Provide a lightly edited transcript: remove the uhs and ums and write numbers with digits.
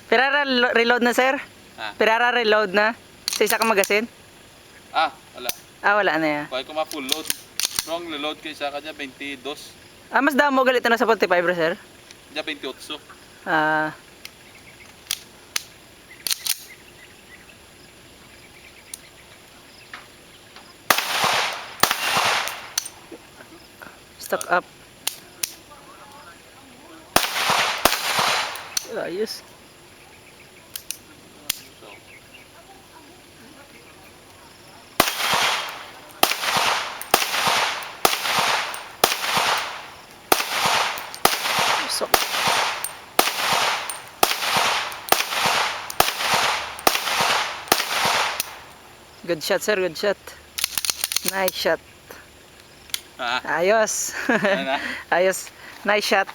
Pirara reload na, sir? Pirara reload na? Sa isa kang magasin? Wala. Wala na ya. Kaya ko ma-full load. Strong reload kay sa kanya 22. Mas damo galit na sa 45, bro, sir? Kanya 28. Stock up. Ayos. So, good shot, sir. Good shot. Nice shot. Ayos. Ayos. Nice shot.